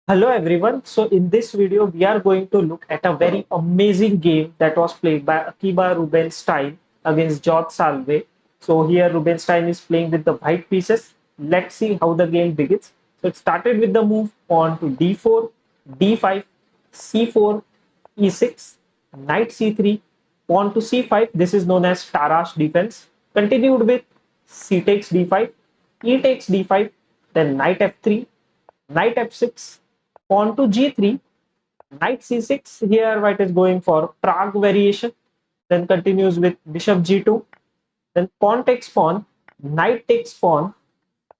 Hello everyone. So in this video, we are going to look at a very amazing game that was played by Akiba Rubinstein against George Salve. So here Rubinstein is playing with the white pieces. Let's see how the game begins. So it started with the move pawn to d4, d5, c4, e6, knight c3, pawn to c5. This is known as Tarrasch defense. Continued with c takes d5, e takes d5, then knight f3, knight f6, pawn to g3, knight c6. Here white is going for Prague variation, then continues with bishop g2, then pawn takes pawn, knight takes pawn,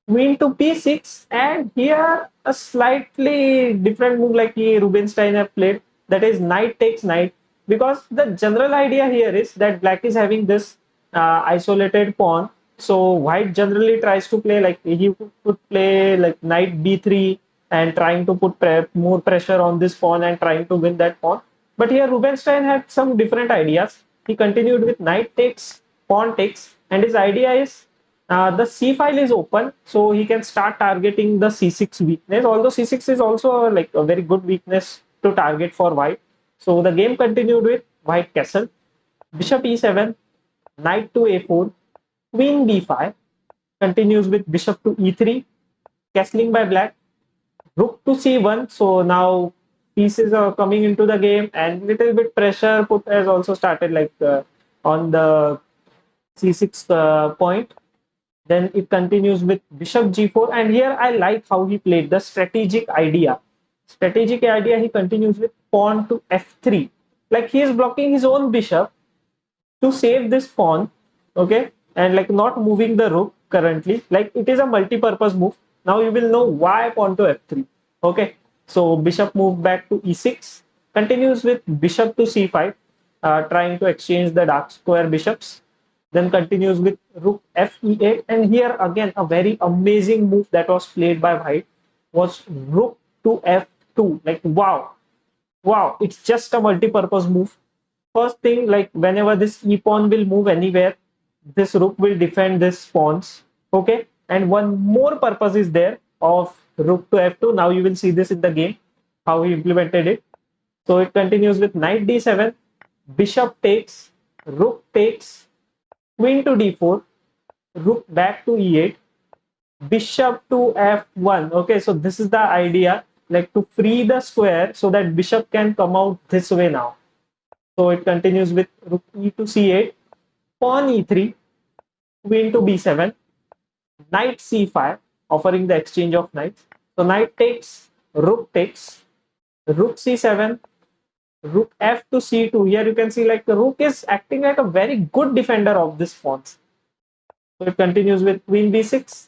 queen to b6, and here a slightly different move like Rubinstein have played, that is knight takes knight, because the general idea here is that black is having this isolated pawn. So white generally tries to play like he could play like knight b3 and trying to put more pressure on this pawn and trying to win that pawn. But here Rubinstein had some different ideas. He continued with knight takes, pawn takes, and his idea is the C file is open, so he can start targeting the C6 weakness. Although C6 is also like a very good weakness to target for white. So the game continued with white castle, bishop e7, knight to a4, queen b5, continues with bishop to e3, castling by black, rook to c1. So now pieces are coming into the game, and little bit pressure put has also started like on the c6 point. Then it continues with bishop g4, and here I like how he played the strategic idea. Strategic idea, he continues with pawn to f3. Like he is blocking his own bishop to save this pawn, okay, and like not moving the rook currently. Like it is a multi-purpose move. Now you will know why pawn to f3. Okay, so bishop moved back to e6, continues with bishop to c5, trying to exchange the dark square bishops, then continues with rook f e8, and here again a very amazing move that was played by white was rook to f2. Like wow, it's just a multi-purpose move. First thing, like whenever this e pawn will move anywhere, this rook will defend this pawns. Okay, and one more purpose is there of rook to f2. Now you will see this in the game how he implemented it. So it continues with knight d7, bishop takes, rook takes, queen to d4, rook back to e8, bishop to f1. Okay, so this is the idea, like to free the square so that bishop can come out this way now. So it continues with rook e to c8, pawn e3, queen to b7, knight c5, offering the exchange of knights. So knight takes, rook c7, rook f to c2. Here you can see like the rook is acting like a very good defender of this pawns. So it continues with queen b6,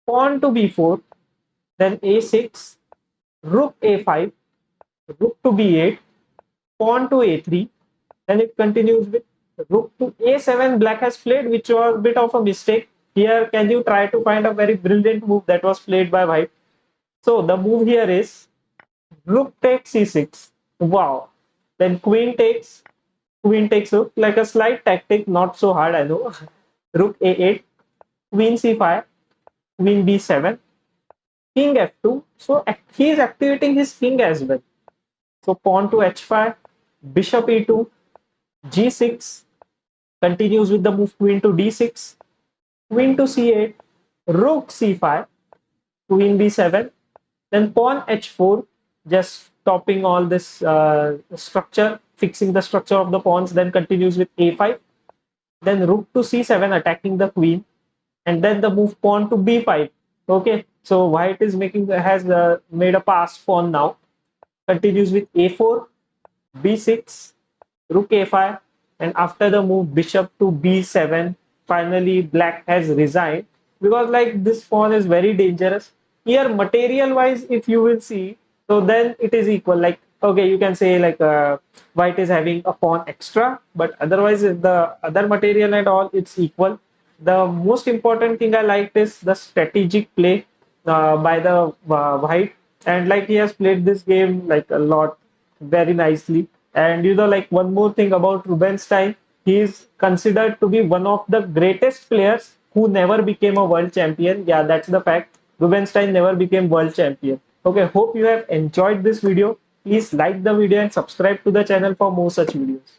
pawn to b4, then a6, rook a5, rook to b8, pawn to a3. Then it continues with rook to a7. Black has played, which was a bit of a mistake. Here, can you try to find a very brilliant move that was played by white? So the move here is rook takes c6. Wow. Then queen takes rook, like a slight tactic, not so hard, I know. Rook a8, queen c5, queen b7, king f2. So he is activating his king as well. So pawn to h5, bishop e2, g6, continues with the move queen to d6, queen to c8, rook c5, queen b7, then pawn h4, just stopping all this structure, fixing the structure of the pawns, then continues with a5, then rook to c7, attacking the queen, and then the move pawn to b5. Okay, so white is making has made a pass pawn now, continues with a4, b6, rook a5, and after the move bishop to b7, finally black has resigned, because like this pawn is very dangerous. Here material wise, if you will see, so then it is equal. Like okay, you can say like white is having a pawn extra, but otherwise the other material and all, it's equal. The most important thing I liked is the strategic play by the white, and like he has played this game like a lot very nicely. And you know, like one more thing about Rubenstein, he is considered to be one of the greatest players who never became a world champion. Yeah, that's the fact. Rubenstein never became world champion. Okay, hope you have enjoyed this video. Please like the video and subscribe to the channel for more such videos.